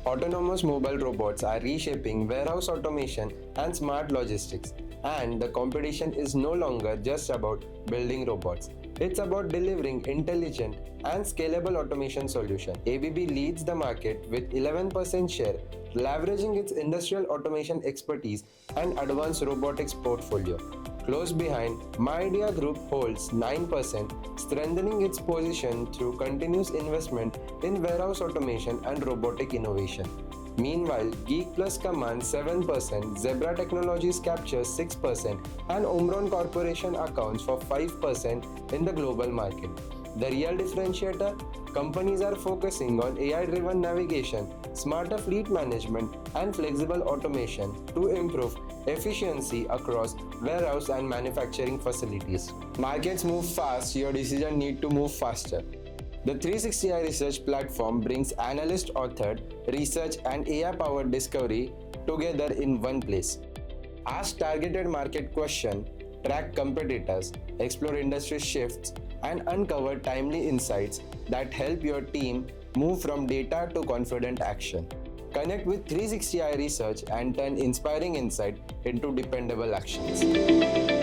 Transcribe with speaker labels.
Speaker 1: Autonomous mobile robots are reshaping warehouse automation and smart logistics. And the competition is no longer just about building robots. It's about delivering intelligent and scalable automation solutions. ABB leads the market with 11% share, leveraging its industrial automation expertise and advanced robotics portfolio. Close behind, MyIdea Group holds 9%, strengthening its position through continuous investment in warehouse automation and robotic innovation. Meanwhile, Geek Plus commands 7%, Zebra Technologies captures 6%, and Omron Corporation accounts for 5% in the global market. The real differentiator? Companies are focusing on AI-driven navigation, smarter fleet management, and flexible automation to improve efficiency across warehouse and manufacturing facilities. Markets move fast, your decision need to move faster. The 360i Research platform brings analyst-authored research and AI-powered discovery together in one place. Ask targeted market questions, track competitors, explore industry shifts, and uncover timely insights that help your team move from data to confident action. Connect with 360i Research and turn inspiring insight into dependable actions.